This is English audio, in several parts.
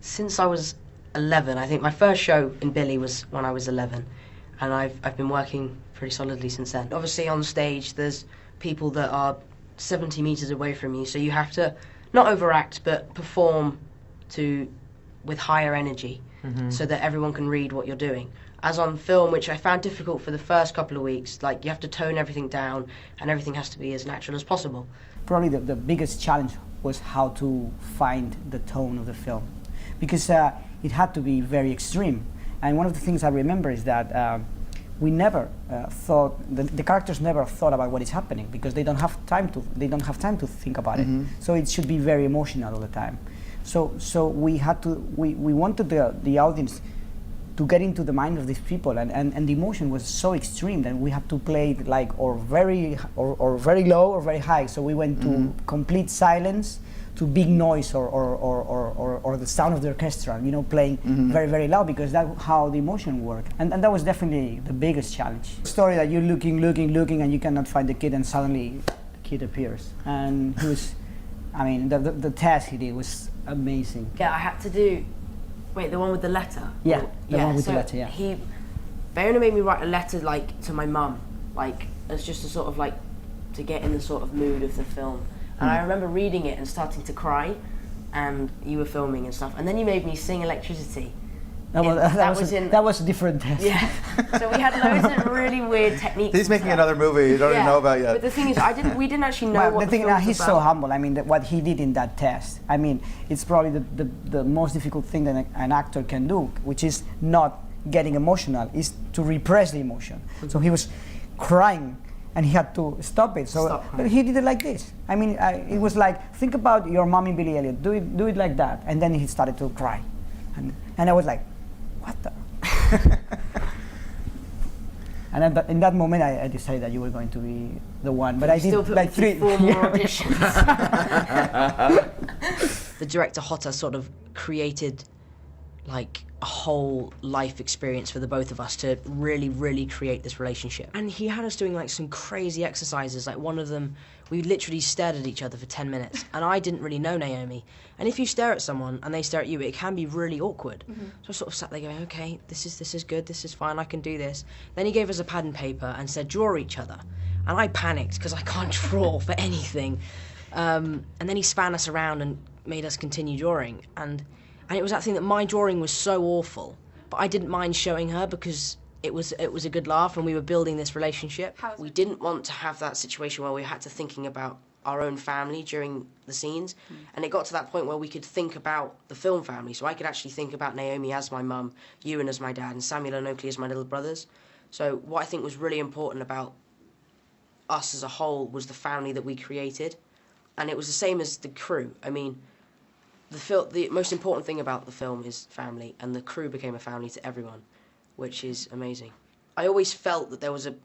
Since I was 11. I think my first show in Billy was when I was 11, and I've been working pretty solidly since then. Obviously on stage there's people that are 70 meters away from you, so you have to not overact but perform with higher energy, so that everyone can read what you're doing. As on film, which I found difficult for the first couple of weeks, like you have to tone everything down and everything has to be as natural as possible. Probably the biggest challenge was how to find the tone of the film, because it had to be very extreme. And one of the things I remember is that we never thought, the characters never thought about what is happening, because they don't have time to think about it. So it should be very emotional all the time. So we wanted the audience to get into the mind of these people, and the emotion was so extreme that we had to play it like or very low or very high. So we went to complete silence, to big noise or the sound of the orchestra, you know, playing very, very loud, because that's how the emotion worked. And that was definitely the biggest challenge. The story that you're looking, and you cannot find the kid, and suddenly the kid appears. And he was, I mean, the test he did was amazing. Yeah, I had to do, wait, the one with the letter? Yeah, the one with the letter, yeah. Bayona made me write a letter, like, to my mum, like, as just a sort of, like, to get in the sort of mood of the film. And I remember reading it and starting to cry, and you were filming and stuff, and then you made me sing Electricity. That was a different test. Yeah. So we had loads of really weird techniques. He's making another movie you don't even know about yet. But the thing is, we didn't actually know what the film was he's about. so humble. I mean, what he did in that test, I mean, it's probably the most difficult thing that an actor can do, which is not getting emotional, is to repress the emotion. So he was crying, and he had to stop it. So he did it like this. I mean, it was like, think about your mommy, Billy Elliott. Do it like that. And then he started to cry, and I was like, what the? And in that moment, I decided that you were going to be the one. But I did like 4 more auditions. The director Hotta sort of created like a whole life experience for the both of us to really, really create this relationship. And he had us doing like some crazy exercises. Like one of them, we literally stared at each other for 10 minutes, and I didn't really know Naomi. And if you stare at someone and they stare at you, it can be really awkward. So I sort of sat there going, okay, this is good, this is fine, I can do this. Then he gave us a pad and paper and said, draw each other. And I panicked because I can't draw for anything. And then he span us around and made us continue drawing. And it was that thing that my drawing was so awful, but I didn't mind showing her because it was a good laugh, and we were building this relationship. We didn't want to have that situation where we had to thinking about our own family during the scenes, and it got to that point where we could think about the film family. So I could actually think about Naomi as my mum, Ewan as my dad, and Samuel and Oakley as my little brothers. So what I think was really important about us as a whole was the family that we created, and it was the same as the crew. I mean, the most important thing about the film is family, and the crew became a family to everyone, which is amazing. I always felt that there was a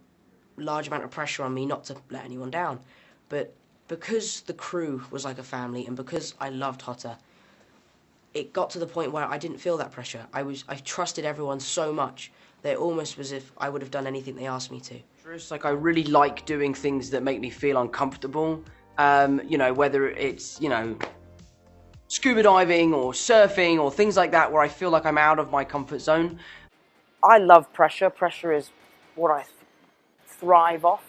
large amount of pressure on me not to let anyone down, but because the crew was like a family, and because I loved Hotta, it got to the point where I didn't feel that pressure. I trusted everyone so much that it almost was as if I would have done anything they asked me to. It's like I really like doing things that make me feel uncomfortable, you know, whether it's, you know, scuba diving or surfing or things like that where I feel like I'm out of my comfort zone. I love pressure. Pressure is what I thrive off.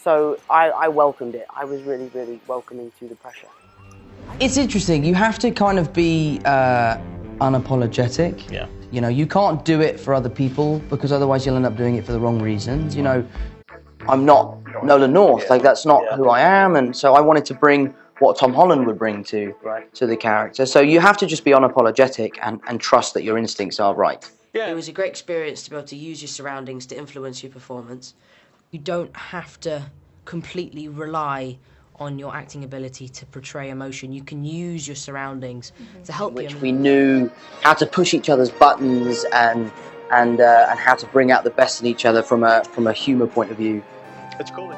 So I welcomed it. I was really, really welcoming to the pressure. It's interesting. You have to kind of be unapologetic. Yeah. You know, you can't do it for other people because otherwise you'll end up doing it for the wrong reasons. You know, I'm not Nolan North. Like, that's not who I am. And so I wanted to bring what Tom Holland would bring to the character. So you have to just be unapologetic and trust that your instincts are right. Yeah. It was a great experience to be able to use your surroundings to influence your performance. You don't have to completely rely on your acting ability to portray emotion. You can use your surroundings to help you. We knew how to push each other's buttons and how to bring out the best in each other from a humour point of view. It's cool.